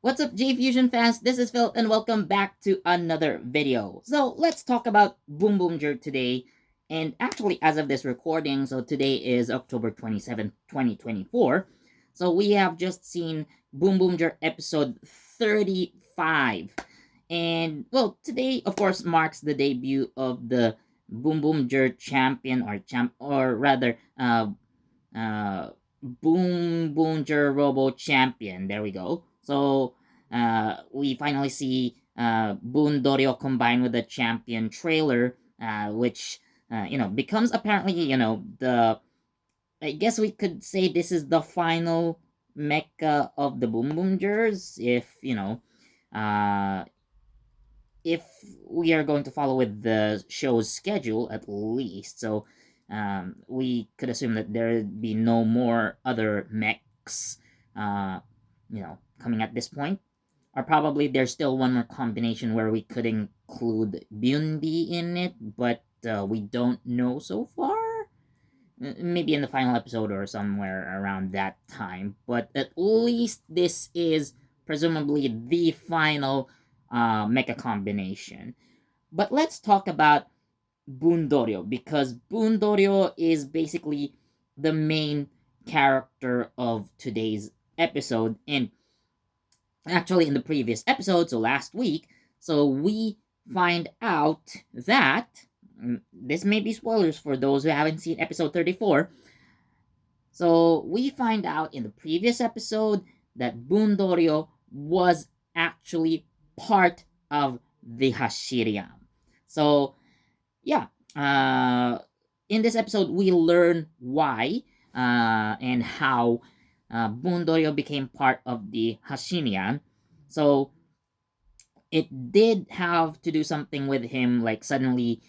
What's up, JEFusion fans? This is Philip, and welcome back to another video. So let's talk about Boonboomger today. And actually, as of this recording, so today is October 27th, 2024. So we have just seen Boonboomger episode 35. And well, today of course marks the debut of the Boonboomger champion or rather Boonboomger Robo Champion. There we go. So we finally see Bundorio combined with the champion trailer, which becomes apparently the I guess we could say this is the final mecha of the Boonboomgers, uh, if we are going to follow with the show's schedule at least. So we could assume that there'd be no more other mechs, coming at this point. Or probably there's still one more combination where we could include Bundi in it, but we don't know so far. Maybe in the final episode or somewhere around that time. But at least this is presumably the final mecha combination. But let's talk about Bundorio because Bundorio is basically the main character of today's episode. And actually, in the previous episode, so last week, so we find out that this may be spoilers for those who haven't seen episode 34. So we find out in the previous episode that Bundorio was actually part of the Hashirian. So yeah, in this episode we learn why and how Bundorio became part of the Hashirian. So it did have to do something with him, like suddenly,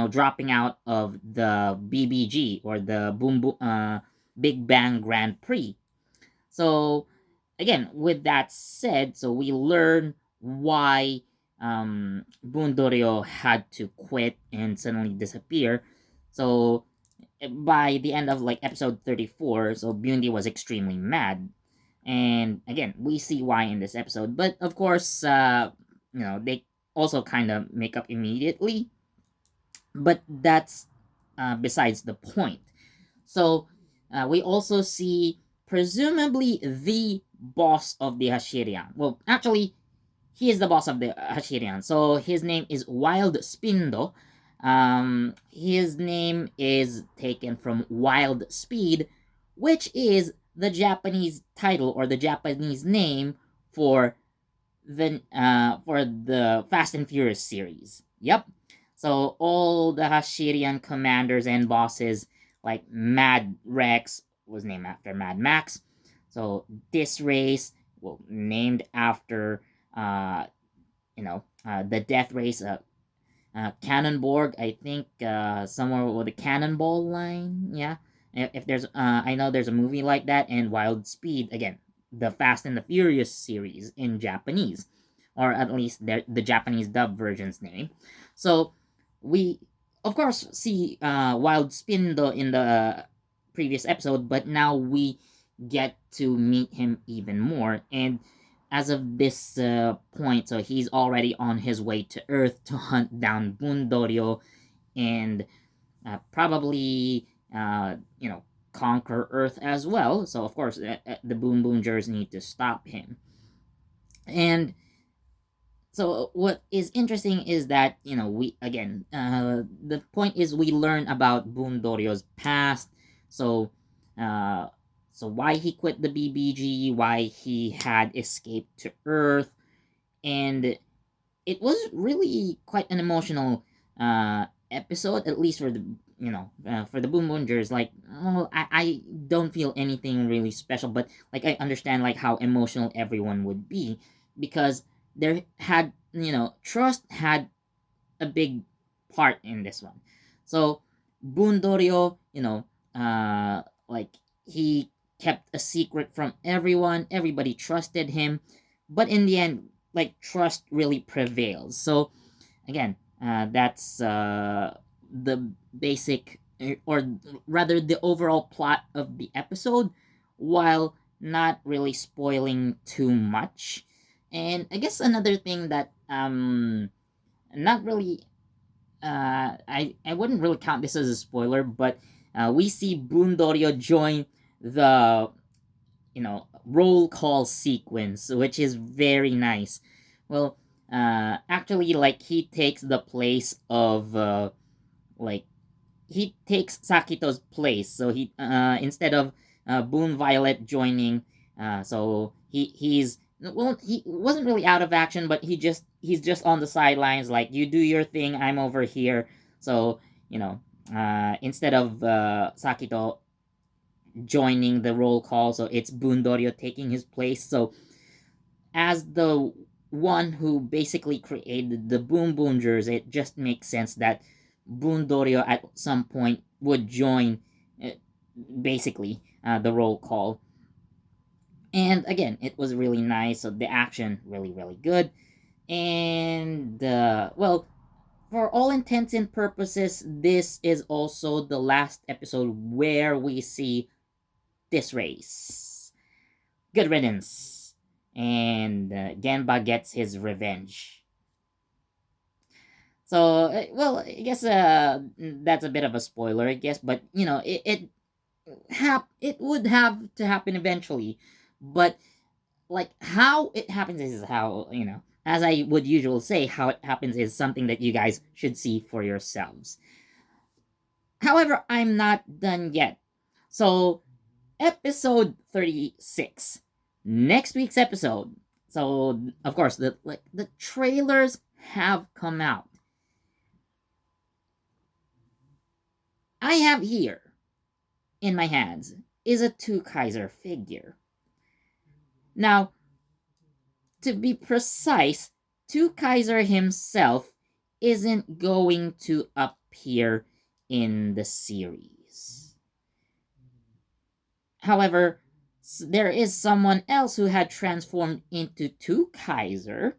dropping out of the BBG or the Big Bang Grand Prix. So again, with that said, so we learn why Bundorio had to quit and suddenly disappear. So by the end of like episode 34, so Bundi was extremely mad. And again, we see why in this episode. But of course, they also kind of make up immediately. But that's besides the point. So we also see presumably the boss of the Hashirian. Well, actually, he is the boss of the Hashirian. So his name is Wild Spindo. His name is taken from Wild Speed, which is the Japanese title or the Japanese name for the Fast and Furious series. Yep. So all the Hashirian commanders and bosses, like Mad Rex, was named after Mad Max. So this race, well, named after the death race, Cannonborg. I think somewhere with the Cannonball line. Yeah. If there's, I know there's a movie like that, and Wild Speed again, the Fast and the Furious series in Japanese, or at least the Japanese dub version's name. So we, of course, see Wild Spindo in the previous episode, but now we get to meet him even more. And as of this point, so he's already on his way to Earth to hunt down Bundorio and probably, conquer Earth as well. So, of course, the Boonboomgers need to stop him. And so what is interesting is that we again the point is we learn about Boondorio's past. So uh so why he quit the BBG, why he had escaped to Earth, and it was really quite an emotional episode, at least for the for the Boonboomgers. Like, well, I don't feel anything really special, but like I understand like how emotional everyone would be because there had trust had a big part in this one. So Bundorio, like he kept a secret from everyone. Everybody trusted him, but in the end, like trust really prevails. So again, that's the basic, or rather the overall plot of the episode, while not really spoiling too much. And I guess another thing that not really I wouldn't really count this as a spoiler, but we see Bundorio join the roll call sequence, which is very nice. Well, actually, like he takes the place of like he takes Sakito's place. So he instead of Boon Violet joining, so he's well, he wasn't really out of action, but he's just on the sidelines. Like you do your thing, I'm over here. So instead of Sakito joining the roll call, so it's Bundorio taking his place. So as the one who basically created the Boonboomgers, it just makes sense that Bundorio at some point would join, uh, basically, the roll call. And again, it was really nice. So the action really, really good. And well, for all intents and purposes, this is also the last episode where we see this race. Good riddance. And Genba gets his revenge. So, well, I guess that's a bit of a spoiler, I guess, but it would have to happen eventually. But like how it happens is how, as I would usually say, how it happens is something that you guys should see for yourselves. However, I'm not done yet. So, episode 36, next week's episode. So, of course, the trailers have come out. I have here in my hands is a two Kaiser figure. Now, to be precise, two Kaiser himself isn't going to appear in the series. However, there is someone else who had transformed into two Kaiser,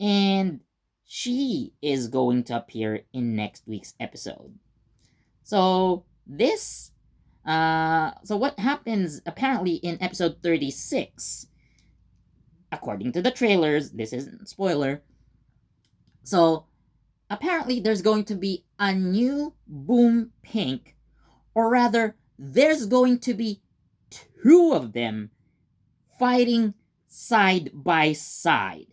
and she is going to appear in next week's episode. So so what happens apparently in episode 36, according to the trailers, this isn't spoiler. So apparently there's going to be a new BoonPink, or rather, there's going to be two of them fighting side by side,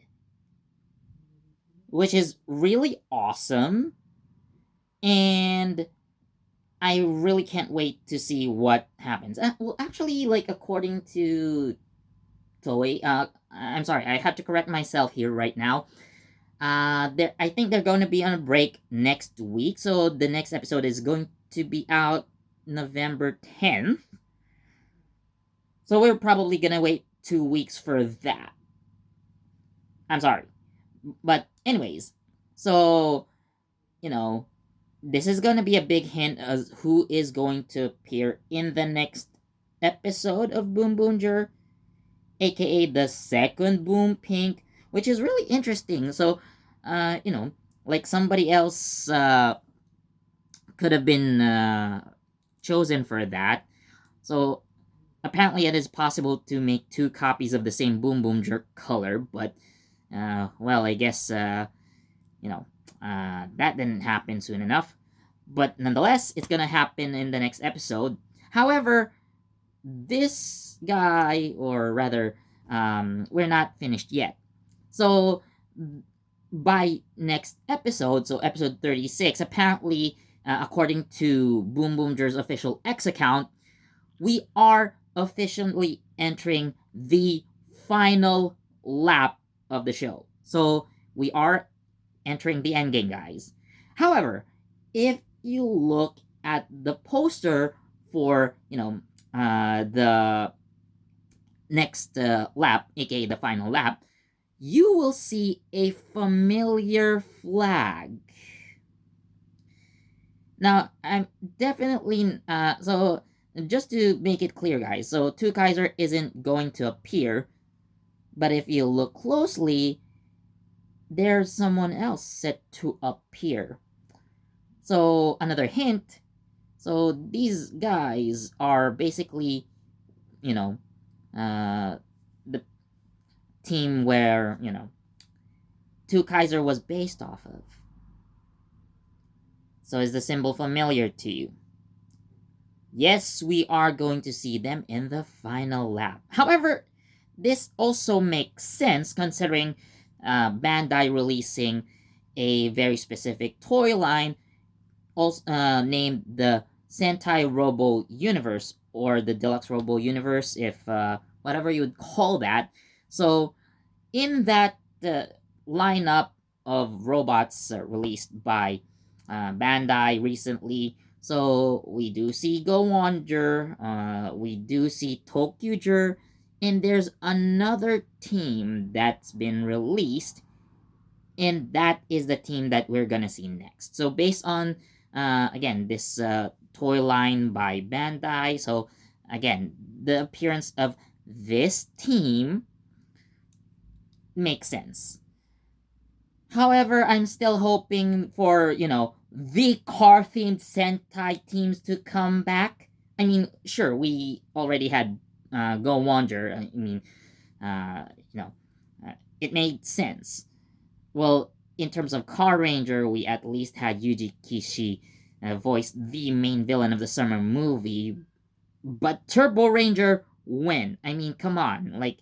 which is really awesome. And I really can't wait to see what happens. Well, actually, like according to Toei, I'm sorry, I have to correct myself here right now. I think they're going to be on a break next week, so the next episode is going to be out November 10th. So we're probably gonna wait 2 weeks for that. I'm sorry, but anyways, so you know this is going to be a big hint as who is going to appear in the next episode of Boonboomger, aka the second BoonPink, which is really interesting. So, uh, you know, like somebody else could have been chosen for that. So apparently, it is possible to make two copies of the same Boonboomger color, but well, I guess that didn't happen soon enough. But nonetheless, it's gonna happen in the next episode. However, this guy, or rather, we're not finished yet. So, by next episode, so episode 36, apparently, according to Boonboomger's official X account, we are officially entering the final lap of the show. So, we are entering the endgame, guys. However, if you look at the poster for the next lap, aka the final lap, you will see a familiar flag. Now, I'm definitely so just to make it clear, guys. So Two Kaiser isn't going to appear, but if you look closely, there's someone else set to appear. So another hint. So these guys are basically, you know, the team where, Two Kaiser was based off of. So is the symbol familiar to you? Yes, we are going to see them in the final lap. However, this also makes sense considering Bandai releasing a very specific toy line also named the Sentai Robo Universe, or the Deluxe Robo Universe, if whatever you would call that. So in that lineup of robots released by Bandai recently, so we do see Go-Wanger, we do see Tokyuger, and there's another team that's been released, and that is the team that we're gonna see next. So based on again this toy line by Bandai, so again the appearance of this team makes sense. However, I'm still hoping for, the car themed Sentai teams to come back. I mean, sure, we already had Go Wander. I mean, uh, you know, it made sense. Well, in terms of Car Ranger, we at least had Yuji Kishi voice the main villain of the summer movie. But Turbo Ranger, when? I mean, come on, like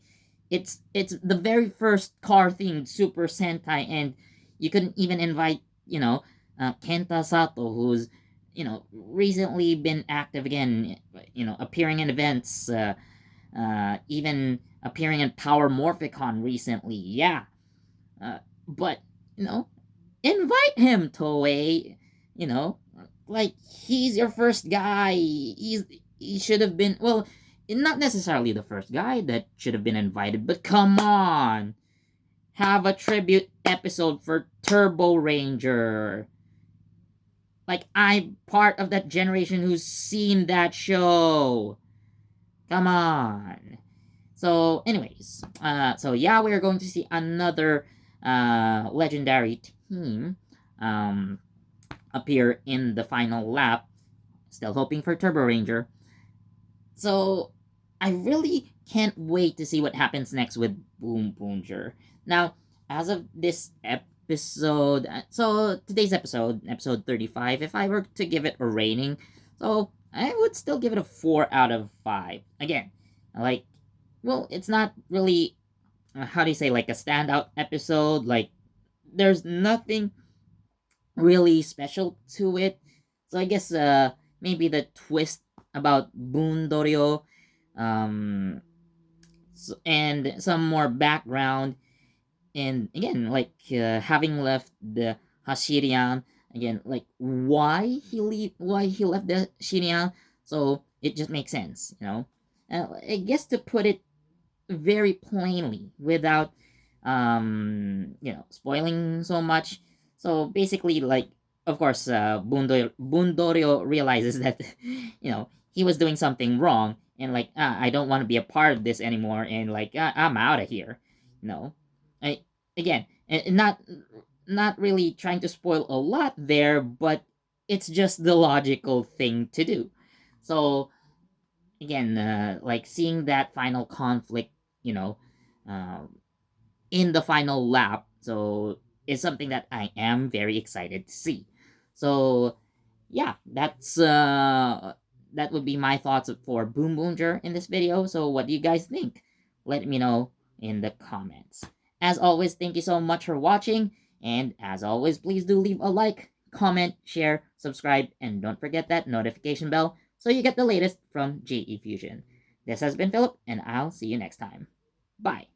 it's the very first car themed Super Sentai, and you couldn't even invite Kenta Sato, who's recently been active again, appearing in events, even appearing in Power Morphicon recently. Yeah, but you know, invite him, Toei. You know, like he's your first guy. He should have been, well, not necessarily the first guy that should have been invited, but come on, have a tribute episode for Turbo Ranger. Like, I'm part of that generation who's seen that show. Come on. So, anyways, so yeah, we are going to see another legendary team appear in the final lap. Still hoping for Turbo Ranger. So, I really can't wait to see what happens next with Boonboomger. Now, as of this episode, so today's episode 35, if I were to give it a rating, so I would still give it a 4 out of 5. Again, like, well, it's not really, how do you say, like a standout episode. Like, there's nothing really special to it. So I guess maybe the twist about Bundorio, and some more background, and again, like having left the Hashirian, again, like why he left the Hashirian, so it just makes sense, I guess, to put it very plainly without spoiling so much. So basically, like, of course, Bundorio realizes that he was doing something wrong, and like, I don't want to be a part of this anymore, and like, I'm out of here. you know I, again, not really trying to spoil a lot there, but it's just the logical thing to do. So again, like seeing that final conflict, you know, um, in the final lap, so is something that I am very excited to see. So yeah, that would be my thoughts for Boonboomger in this video. So what do you guys think? Let me know in the comments. As always, thank you so much for watching, and as always, please do leave a like, comment, share, subscribe, and don't forget that notification bell so you get the latest from JEFusion. This has been Philip, and I'll see you next time. Bye.